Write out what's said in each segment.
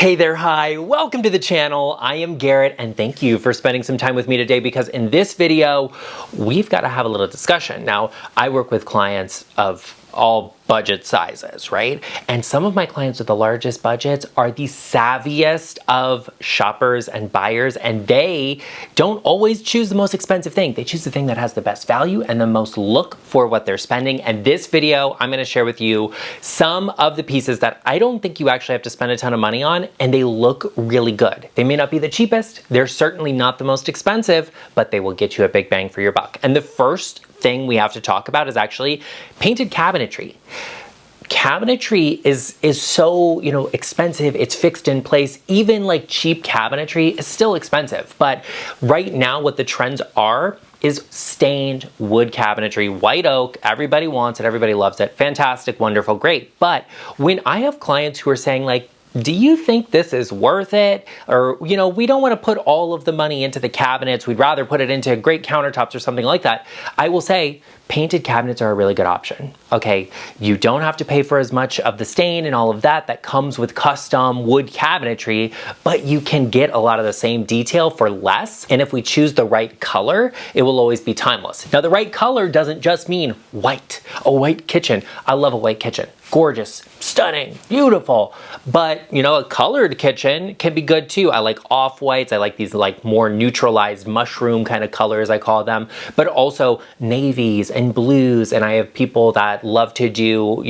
Hey there, hi, welcome to the channel. I am Garrett and thank you for spending some time with me today because in this video, we've got to have a little discussion. Now, I work with clients of all budget sizes, right? And some of my clients with the largest budgets are the savviest of shoppers and buyers, and they don't always choose the most expensive thing. They choose the thing that has the best value and the most look for what they're spending. And this video, I'm gonna share with you some of the pieces that I don't think you actually have to spend a ton of money on, and they look really good. They may not be the cheapest, they're certainly not the most expensive, but they will get you a big bang for your buck. And the first thing we have to talk about is actually painted cabinetry. Cabinetry is so, expensive. It's fixed in place. Even like cheap cabinetry is still expensive. But right now what the trends are is stained wood cabinetry, white oak. Everybody wants it. Everybody loves it. Fantastic, wonderful, great. But when I have clients who are saying like, do you think this is worth it? Or, we don't want to put all of the money into the cabinets. We'd rather put it into great countertops or something like that. I will say painted cabinets are a really good option. Okay, you don't have to pay for as much of the stain and all of that comes with custom wood cabinetry, but you can get a lot of the same detail for less. And if we choose the right color, it will always be timeless. Now, the right color doesn't just mean white, a white kitchen. I love a white kitchen. Gorgeous, stunning, beautiful. But, a colored kitchen can be good too. I like off-whites. I like these like more neutralized mushroom kind of colors, I call them, but also navies and blues. And I have people that love to do,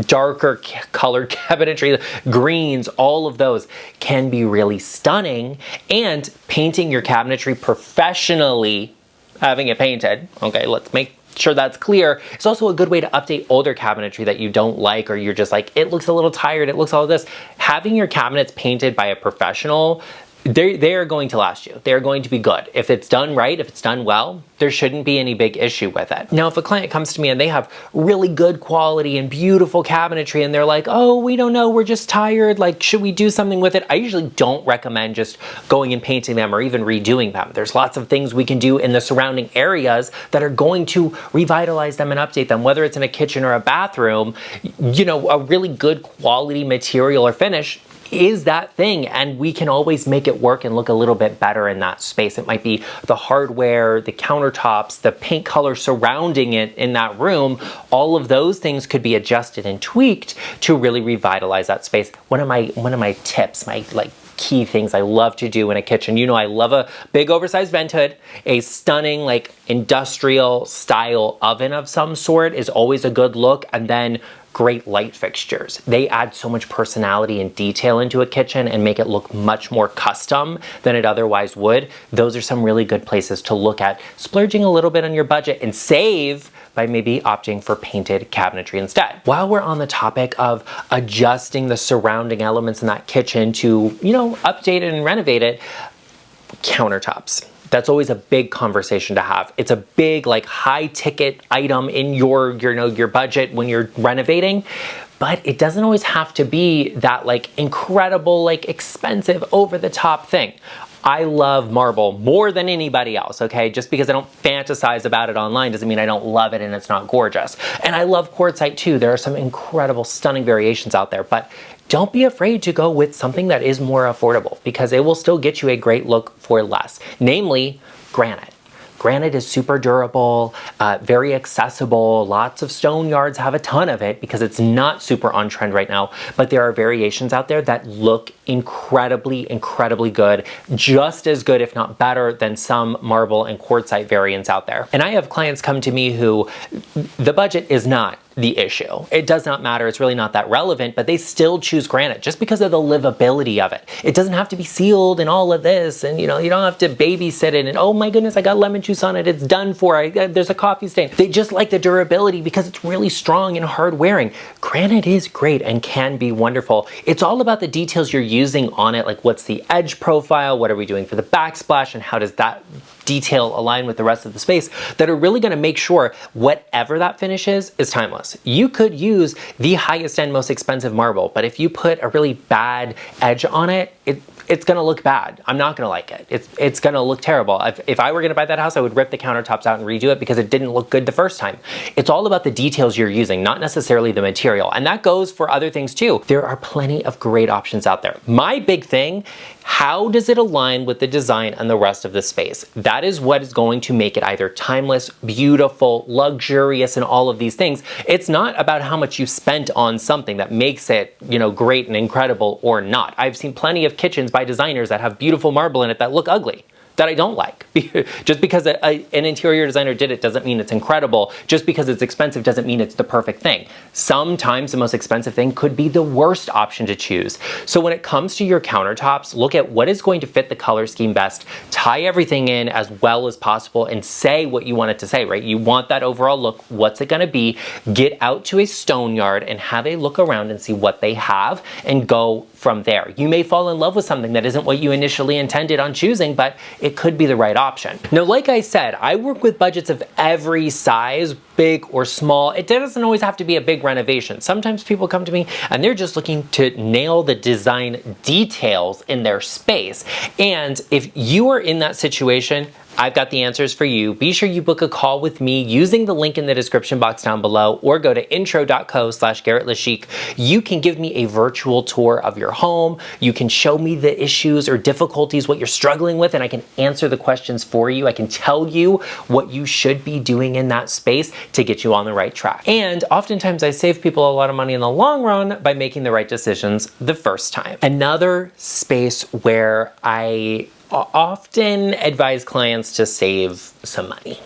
darker colored cabinetry, greens, all of those can be really stunning. And painting your cabinetry professionally, having it painted, okay, let's make sure that's clear. It's also a good way to update older cabinetry that you don't like, or you're just like, it looks a little tired, it looks all this. Having your cabinets painted by a professional, they are going to last you. They're going to be good. If it's done right, if it's done well, there shouldn't be any big issue with it. Now, if a client comes to me and they have really good quality and beautiful cabinetry and they're like, oh, we don't know, we're just tired, like, should we do something with it? I usually don't recommend just going and painting them or even redoing them. There's lots of things we can do in the surrounding areas that are going to revitalize them and update them, whether it's in a kitchen or a bathroom. A really good quality material or finish is that thing, and we can always make it work and look a little bit better in that space. It might be the hardware, the countertops, the paint color surrounding it in that room. All of those things could be adjusted and tweaked to really revitalize that space. One of my tips, my key things I love to do in a kitchen. I love a big oversized vent hood. A stunning industrial style oven of some sort is always a good look, and then great light fixtures. They add so much personality and detail into a kitchen and make it look much more custom than it otherwise would. Those are some really good places to look at splurging a little bit on your budget and save by maybe opting for painted cabinetry instead. While we're on the topic of adjusting the surrounding elements in that kitchen to, update it and renovate it, countertops. That's always a big conversation to have. It's a big, high ticket item in your budget when you're renovating, but it doesn't always have to be that incredible, expensive, over the top thing. I love marble more than anybody else, okay? Just because I don't fantasize about it online doesn't mean I don't love it and it's not gorgeous. And I love quartzite too. There are some incredible, stunning variations out there, but don't be afraid to go with something that is more affordable because it will still get you a great look for less, namely granite. Granite is super durable, very accessible. Lots of stone yards have a ton of it because it's not super on trend right now, but there are variations out there that look incredibly, incredibly good, just as good, if not better, than some marble and quartzite variants out there. And I have clients come to me who the budget is not the issue. It does not matter. It's really not that relevant, but they still choose granite just because of the livability of it. It doesn't have to be sealed and all of this, and you don't have to babysit it and oh my goodness, I got lemon juice on it, it's done for, there's a coffee stain. They just like the durability because it's really strong and hard wearing. Granite is great and can be wonderful. It's all about the details you're using on it, like what's the edge profile, what are we doing for the backsplash, and how does that detail align with the rest of the space, that are really going to make sure whatever that finish is timeless. You could use the highest end, most expensive marble, but if you put a really bad edge on it, it's gonna look bad. I'm not gonna like it. It's gonna look terrible. If I were gonna buy that house, I would rip the countertops out and redo it because it didn't look good the first time. It's all about the details you're using, not necessarily the material. And that goes for other things too. There are plenty of great options out there. My big thing, how does it align with the design and the rest of the space? That is what is going to make it either timeless, beautiful, luxurious, and all of these things. It's not about how much you spent on something that makes it, great and incredible or not. I've seen plenty of kitchens by designers that have beautiful marble in it that look ugly, that I don't like. Just because an interior designer did it doesn't mean it's incredible. Just because it's expensive doesn't mean it's the perfect thing. Sometimes the most expensive thing could be the worst option to choose. So when it comes to your countertops, look at what is going to fit the color scheme best, tie everything in as well as possible, and say what you want it to say, right? You want that overall look. What's it gonna be? Get out to a stone yard and have a look around and see what they have and go from there. You may fall in love with something that isn't what you initially intended on choosing, but it could be the right option. Now, like I said, I work with budgets of every size, big or small. It doesn't always have to be a big renovation. Sometimes people come to me and they're just looking to nail the design details in their space. And if you are in that situation, I've got the answers for you. Be sure you book a call with me using the link in the description box down below, or go to intro.co/GarrettLeChic. You can give me a virtual tour of your home. You can show me the issues or difficulties, what you're struggling with, and I can answer the questions for you. I can tell you what you should be doing in that space to get you on the right track. And oftentimes I save people a lot of money in the long run by making the right decisions the first time. Another space where I often advise clients to save some money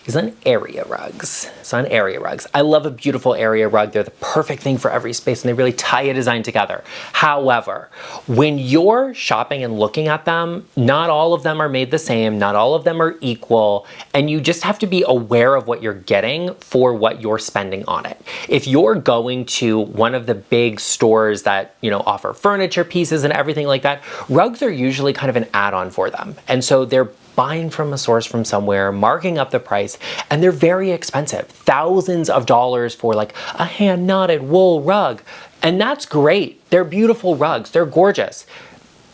is on area rugs. So on area rugs, I love a beautiful area rug. They're the perfect thing for every space and they really tie a design together. However, when you're shopping and looking at them, not all of them are made the same, not all of them are equal, and you just have to be aware of what you're getting for what you're spending on it. If you're going to one of the big stores that, offer furniture pieces and everything like that, rugs are usually kind of an add-on for them. And so they're buying from a source from somewhere, marking up the price, and they're very expensive. Thousands of dollars for like a hand-knotted wool rug. And that's great. They're beautiful rugs. They're gorgeous.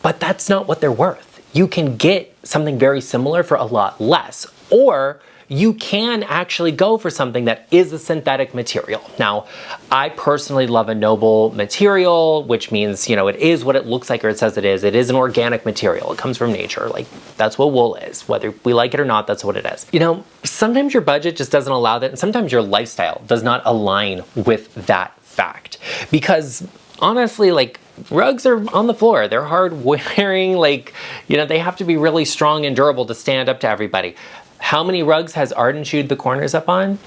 But that's not what they're worth. You can get something very similar for a lot less. Or you can actually go for something that is a synthetic material. Now, I personally love a noble material, which means, it is what it looks like or it says it is. It is an organic material. It comes from nature. Like, that's what wool is. Whether we like it or not, that's what it is. Sometimes your budget just doesn't allow that, and sometimes your lifestyle does not align with that fact. Because honestly, rugs are on the floor. They're hard wearing, they have to be really strong and durable to stand up to everybody. How many rugs has Arden chewed the corners up on?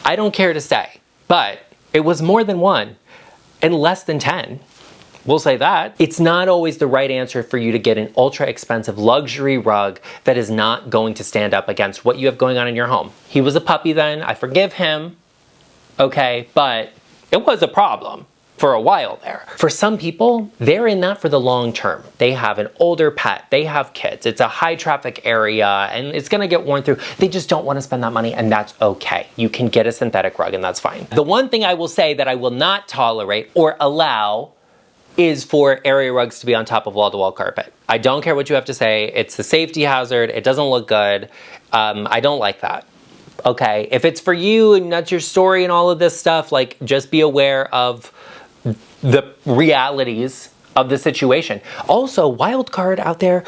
I don't care to say, but it was more than one and less than 10. We'll say that. It's not always the right answer for you to get an ultra expensive luxury rug that is not going to stand up against what you have going on in your home. He was a puppy then. I forgive him. Okay, but it was a problem for a while there. For some people, they're in that for the long term. They have an older pet, they have kids, it's a high traffic area, and it's gonna get worn through. They just don't wanna spend that money, and that's okay. You can get a synthetic rug, and that's fine. The one thing I will say that I will not tolerate or allow is for area rugs to be on top of wall-to-wall carpet. I don't care what you have to say, it's a safety hazard, it doesn't look good, I don't like that. Okay, if it's for you and that's your story and all of this stuff, just be aware of the realities of the situation. Also, wild card out there,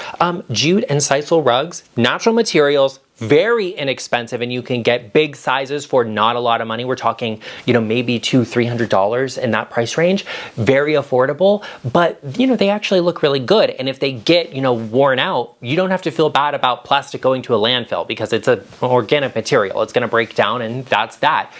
jute and sisal rugs, natural materials, very inexpensive, and you can get big sizes for not a lot of money. We're talking, maybe $200-300 in that price range. Very affordable, but they actually look really good. And if they get, worn out, you don't have to feel bad about plastic going to a landfill because it's an organic material. It's gonna break down and that's that.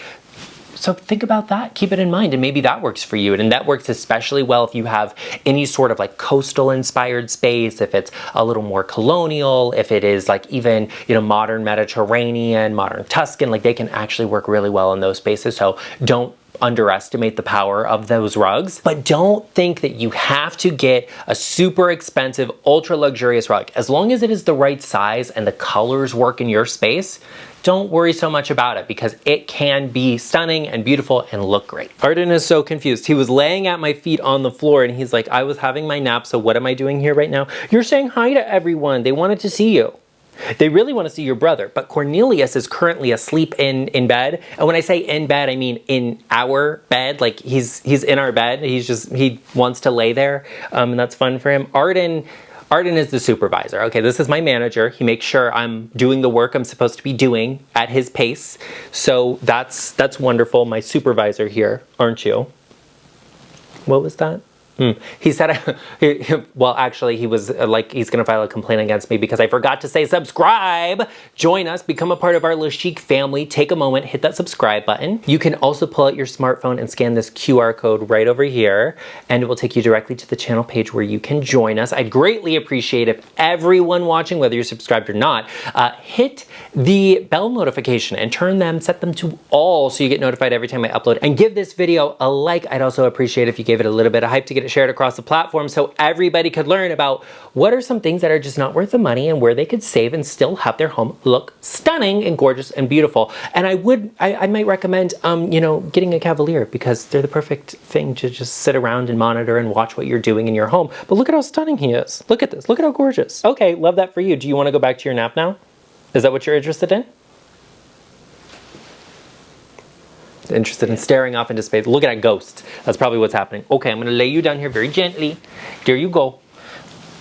So think about that, keep it in mind, and maybe that works for you. And that works especially well if you have any sort of coastal inspired space, if it's a little more colonial, if it is even, modern Mediterranean, modern Tuscan, they can actually work really well in those spaces. So don't underestimate the power of those rugs. But don't think that you have to get a super expensive, ultra luxurious rug. As long as it is the right size and the colors work in your space, don't worry so much about it because it can be stunning and beautiful and look great. Arden is so confused. He was laying at my feet on the floor and he's like, I was having my nap, so what am I doing here right now? You're saying hi to everyone. They wanted to see you. They really want to see your brother, but Cornelius is currently asleep in bed. And when I say in bed, I mean in our bed, like he's in our bed. He wants to lay there, and that's fun for him. Arden is the supervisor. Okay, this is my manager. He makes sure I'm doing the work I'm supposed to be doing at his pace. So that's wonderful. My supervisor here, aren't you? What was that? He said, well, actually, he was like, he's going to file a complaint against me because I forgot to say subscribe. Join us, become a part of our GarrettLeChic family. Take a moment, hit that subscribe button. You can also pull out your smartphone and scan this QR code right over here, and it will take you directly to the channel page where you can join us. I'd greatly appreciate if everyone watching, whether you're subscribed or not, hit the bell notification and set them to all so you get notified every time I upload. And give this video a like. I'd also appreciate if you gave it a little bit of hype to get it shared across the platform so everybody could learn about what are some things that are just not worth the money and where they could save and still have their home look stunning and gorgeous and beautiful. And I might recommend, getting a Cavalier because they're the perfect thing to just sit around and monitor and watch what you're doing in your home. But look at how stunning he is. Look at this. Look at how gorgeous. Okay, love that for you. Do you want to go back to your nap now? Is that what you're interested in? Interested in staring off into space. Look at that ghost. That's probably what's happening. Okay, I'm gonna lay you down here very gently. There you go.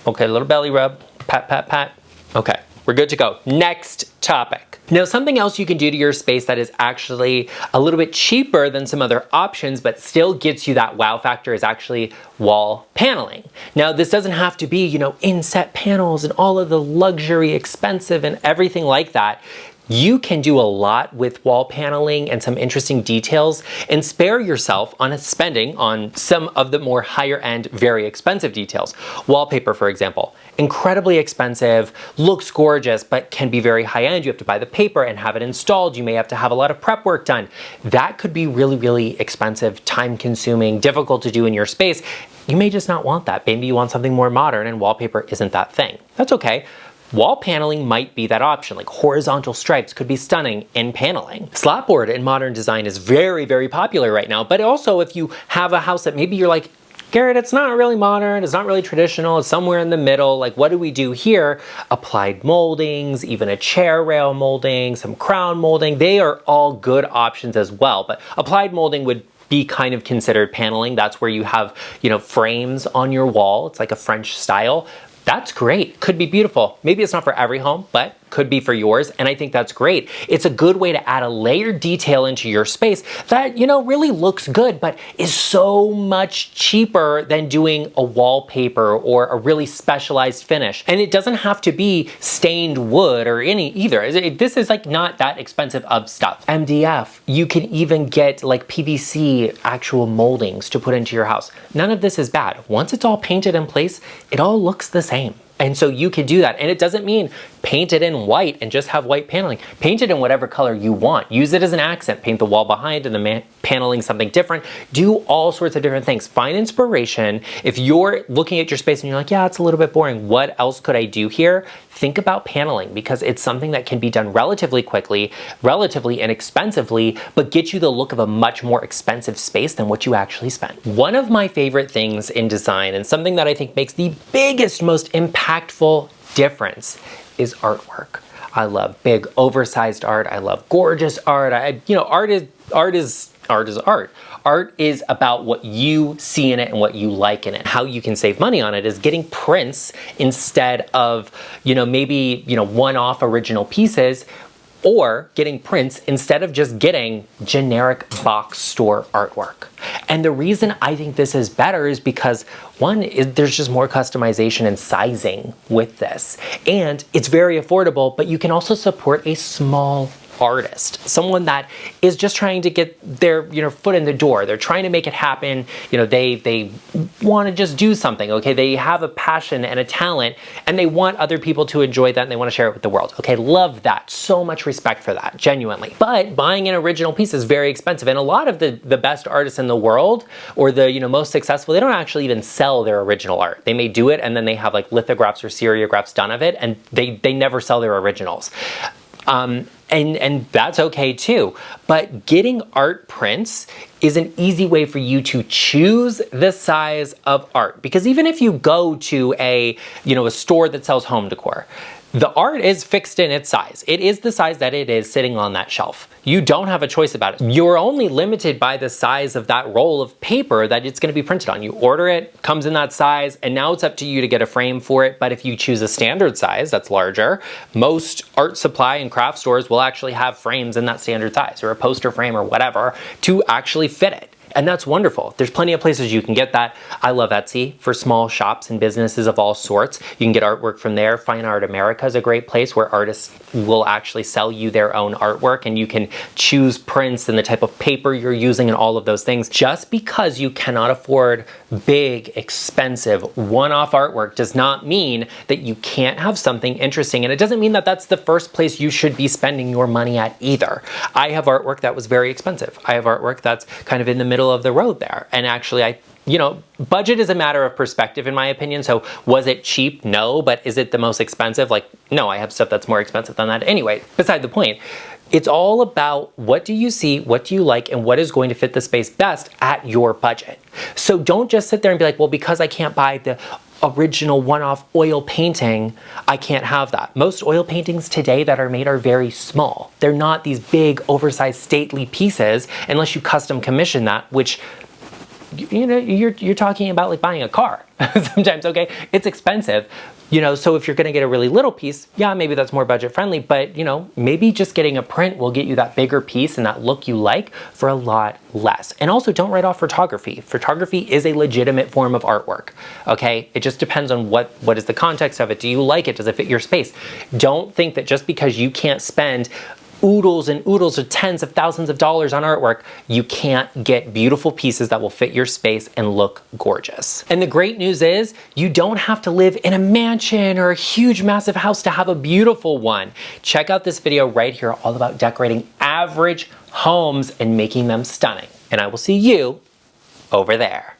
Okay, a little belly rub. Pat, pat, pat. Okay, we're good to go. Next topic. Now, something else you can do to your space that is actually a little bit cheaper than some other options, but still gets you that wow factor is actually wall paneling. Now, this doesn't have to be, inset panels and all of the luxury, expensive, and everything like that. You can do a lot with wall paneling and some interesting details and spare yourself on spending on some of the more higher end, very expensive details. Wallpaper, for example, incredibly expensive, looks gorgeous, but can be very high end. You have to buy the paper and have it installed. You may have to have a lot of prep work done. That could be really, really expensive, time consuming, difficult to do in your space. You may just not want that. Maybe you want something more modern and wallpaper isn't that thing. That's okay. Wall paneling might be that option, like horizontal stripes could be stunning in paneling. Slapboard in modern design is very, very popular right now, but also if you have a house that maybe you're like, Garrett, it's not really modern, it's not really traditional, it's somewhere in the middle, like what do we do here? Applied moldings, even a chair rail molding, some crown molding, they are all good options as well, but applied molding would be kind of considered paneling. That's where you have, frames on your wall. It's like a French style. That's great. Could be beautiful. Maybe it's not for every home, but could be for yours, and I think that's great. It's a good way to add a layered detail into your space that, really looks good, but is so much cheaper than doing a wallpaper or a really specialized finish. And it doesn't have to be stained wood or any either. This is like not that expensive of stuff. MDF, you can even get like PVC actual moldings to put into your house. None of this is bad. Once it's all painted in place, it all looks the same. And so you can do that. And it doesn't mean paint it in white and just have white paneling. Paint it in whatever color you want. Use it as an accent. Paint the wall behind and the paneling something different. Do all sorts of different things. Find inspiration. If you're looking at your space and you're like, yeah, it's a little bit boring. What else could I do here? Think about paneling because it's something that can be done relatively quickly, relatively inexpensively, but get you the look of a much more expensive space than what you actually spent. One of my favorite things in design and something that I think makes the biggest, most impactful difference is artwork. I love big, oversized art. I love gorgeous art. Art is art. Art is about what you see in it and what you like in it. How you can save money on it is getting prints instead of, maybe, one-off original pieces, or getting prints instead of just getting generic box store artwork. And the reason I think this is better is because one is there's just more customization and sizing with this. And it's very affordable, but you can also support a small artist, someone that is just trying to get their, foot in the door. They're trying to make it happen. They want to just do something, okay? They have a passion and a talent, and they want other people to enjoy that, and they want to share it with the world. Okay, love that. So much respect for that, genuinely. But buying an original piece is very expensive, and a lot of the best artists in the world, or the most successful, they don't actually even sell their original art. They may do it, and then they have like lithographs or seriographs done of it, and they never sell their originals. And that's okay too. But getting art prints is an easy way for you to choose the size of art. Because even if you go to a store that sells home decor, the art is fixed in its size. It is the size that it is sitting on that shelf. You don't have a choice about it. You're only limited by the size of that roll of paper that it's gonna be printed on. You order it, comes in that size, and now it's up to you to get a frame for it. But if you choose a standard size that's larger, most art supply and craft stores will actually have frames in that standard size, or a poster frame or whatever, to actually fit it. And that's wonderful. There's plenty of places you can get that. I love Etsy for small shops and businesses of all sorts. You can get artwork from there. Fine Art America is a great place where artists will actually sell you their own artwork, and you can choose prints and the type of paper you're using and all of those things. Just because you cannot afford big, expensive, one-off artwork does not mean that you can't have something interesting. And it doesn't mean that that's the first place you should be spending your money at either. I have artwork that was very expensive. I have artwork that's kind of in the middle of the road there. And actually, budget is a matter of perspective, in my opinion. So was it cheap? No. But is it the most expensive? Like, no, I have stuff that's more expensive than that. Anyway, beside the point, it's all about what do you see, what do you like, and what is going to fit the space best at your budget. So don't just sit there and be like, well, because I can't buy the original one-off oil painting, I can't have that. Most oil paintings today that are made are very small. They're not these big, oversized, stately pieces unless you custom commission that, which you're talking about like buying a car sometimes, okay? It's expensive. So if you're gonna get a really little piece, yeah, maybe that's more budget friendly, but maybe just getting a print will get you that bigger piece and that look you like for a lot less. And also, don't write off photography. Photography is a legitimate form of artwork, okay? It just depends on what is the context of it. Do you like it? Does it fit your space? Don't think that just because you can't spend oodles and oodles of tens of thousands of dollars on artwork, you can't get beautiful pieces that will fit your space and look gorgeous. And the great news is you don't have to live in a mansion or a huge massive house to have a beautiful one. Check out this video right here all about decorating average homes and making them stunning. And I will see you over there.